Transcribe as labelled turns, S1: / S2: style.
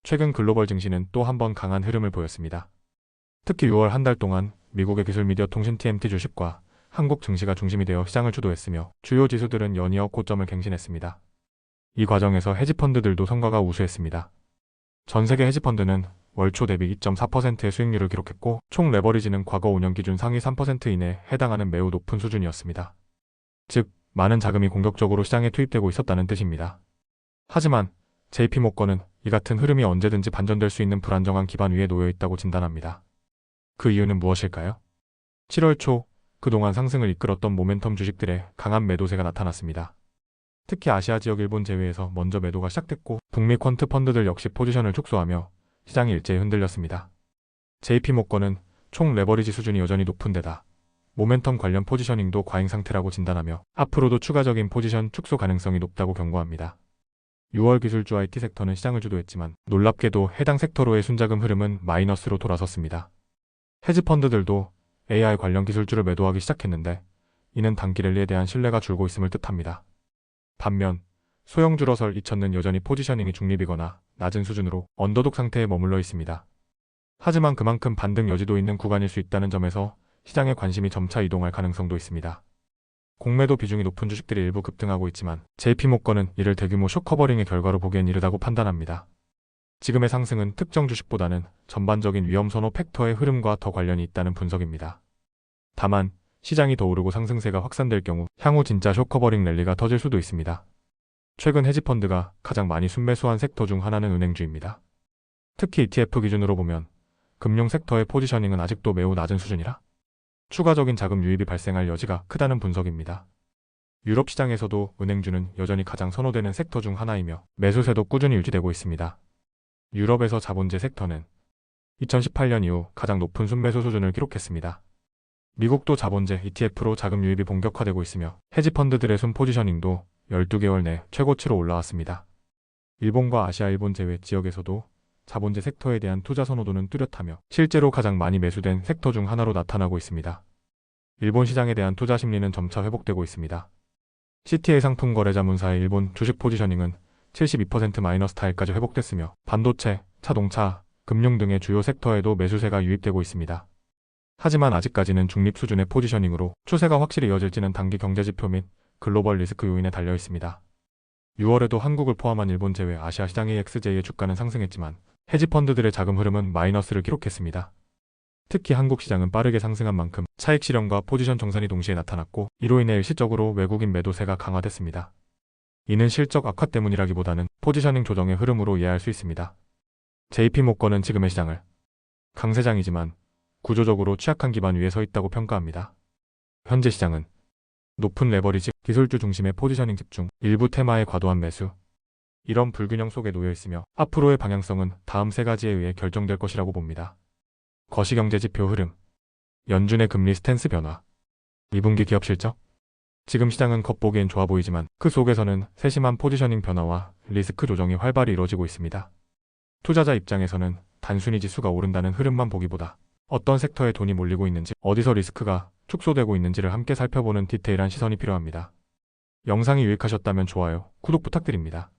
S1: 최근 글로벌 증시는 또 한 번 강한 흐름을 보였습니다. 특히 6월 한 달 동안 미국의 기술 미디어 통신 TMT 주식과 한국 증시가 중심이 되어 시장을 주도했으며 주요 지수들은 연이어 고점을 갱신했습니다. 이 과정에서 헤지펀드들도 성과가 우수했습니다. 전 세계 헤지펀드는 월초 대비 2.4%의 수익률을 기록했고 총 레버리지는 과거 5년 기준 상위 3% 이내에 해당하는 매우 높은 수준이었습니다. 즉, 많은 자금이 공격적으로 시장에 투입되고 있었다는 뜻입니다. 하지만 JP모건은 이 같은 흐름이 언제든지 반전될 수 있는 불안정한 기반 위에 놓여 있다고 진단합니다. 그 이유는 무엇일까요? 7월 초 그동안 상승을 이끌었던 모멘텀 주식들의 강한 매도세가 나타났습니다. 특히 아시아 지역 일본 제외에서 먼저 매도가 시작됐고 북미 퀀트 펀드들 역시 포지션을 축소하며 시장이 일제히 흔들렸습니다. JP모건은 총 레버리지 수준이 여전히 높은 데다 모멘텀 관련 포지셔닝도 과잉 상태라고 진단하며 앞으로도 추가적인 포지션 축소 가능성이 높다고 경고합니다. 6월 기술주 IT 섹터는 시장을 주도했지만 놀랍게도 해당 섹터로의 순자금 흐름은 마이너스로 돌아섰습니다. 헤지펀드들도 AI 관련 기술주를 매도하기 시작했는데 이는 단기 랠리에 대한 신뢰가 줄고 있음을 뜻합니다. 반면 소형 줄어설 이천는 여전히 포지셔닝이 중립이거나 낮은 수준으로 언더독 상태에 머물러 있습니다. 하지만 그만큼 반등 여지도 있는 구간일 수 있다는 점에서 시장의 관심이 점차 이동할 가능성도 있습니다. 공매도 비중이 높은 주식들이 일부 급등하고 있지만 JP모건은 이를 대규모 숏커버링의 결과로 보기엔 이르다고 판단합니다. 지금의 상승은 특정 주식보다는 전반적인 위험 선호 팩터의 흐름과 더 관련이 있다는 분석입니다. 다만 시장이 더 오르고 상승세가 확산될 경우 향후 진짜 숏커버링 랠리가 터질 수도 있습니다. 최근 헤지펀드가 가장 많이 순매수한 섹터 중 하나는 은행주입니다. 특히 ETF 기준으로 보면 금융 섹터의 포지셔닝은 아직도 매우 낮은 수준이라 추가적인 자금 유입이 발생할 여지가 크다는 분석입니다. 유럽 시장에서도 은행주는 여전히 가장 선호되는 섹터 중 하나이며 매수세도 꾸준히 유지되고 있습니다. 유럽에서 자본재 섹터는 2018년 이후 가장 높은 순매수 수준을 기록했습니다. 미국도 자본재 ETF로 자금 유입이 본격화되고 있으며 헤지펀드들의 순 포지셔닝도 12개월 내 최고치로 올라왔습니다. 일본과 아시아 일본 제외 지역에서도 자본재 섹터에 대한 투자 선호도는 뚜렷하며 실제로 가장 많이 매수된 섹터 중 하나로 나타나고 있습니다. 일본 시장에 대한 투자 심리는 점차 회복되고 있습니다. CTA 상품 거래자문사의 일본 주식 포지셔닝은 72% 마이너스 타일까지 회복됐으며 반도체, 자동차, 금융 등의 주요 섹터에도 매수세가 유입되고 있습니다. 하지만 아직까지는 중립 수준의 포지셔닝으로 추세가 확실히 이어질지는 단기 경제지표 및 글로벌 리스크 요인에 달려 있습니다. 6월에도 한국을 포함한 일본 제외 아시아 시장의 XJ의 주가는 상승했지만 헤지펀드들의 자금 흐름은 마이너스를 기록했습니다. 특히 한국 시장은 빠르게 상승한 만큼 차익 실현과 포지션 정산이 동시에 나타났고 이로 인해 일시적으로 외국인 매도세가 강화됐습니다. 이는 실적 악화 때문이라기보다는 포지셔닝 조정의 흐름으로 이해할 수 있습니다. JP모건은 지금의 시장을 강세장이지만 구조적으로 취약한 기반 위에 서 있다고 평가합니다. 현재 시장은 높은 레버리지, 기술주 중심의 포지셔닝 집중, 일부 테마의 과도한 매수, 이런 불균형 속에 놓여 있으며 앞으로의 방향성은 다음 세 가지에 의해 결정될 것이라고 봅니다. 거시경제지표 흐름, 연준의 금리 스탠스 변화, 2분기 기업 실적. 지금 시장은 겉보기엔 좋아 보이지만 그 속에서는 세심한 포지셔닝 변화와 리스크 조정이 활발히 이루어지고 있습니다. 투자자 입장에서는 단순히 지수가 오른다는 흐름만 보기보다 어떤 섹터에 돈이 몰리고 있는지, 어디서 리스크가 축소되고 있는지를 함께 살펴보는 디테일한 시선이 필요합니다. 영상이 유익하셨다면 좋아요, 구독 부탁드립니다.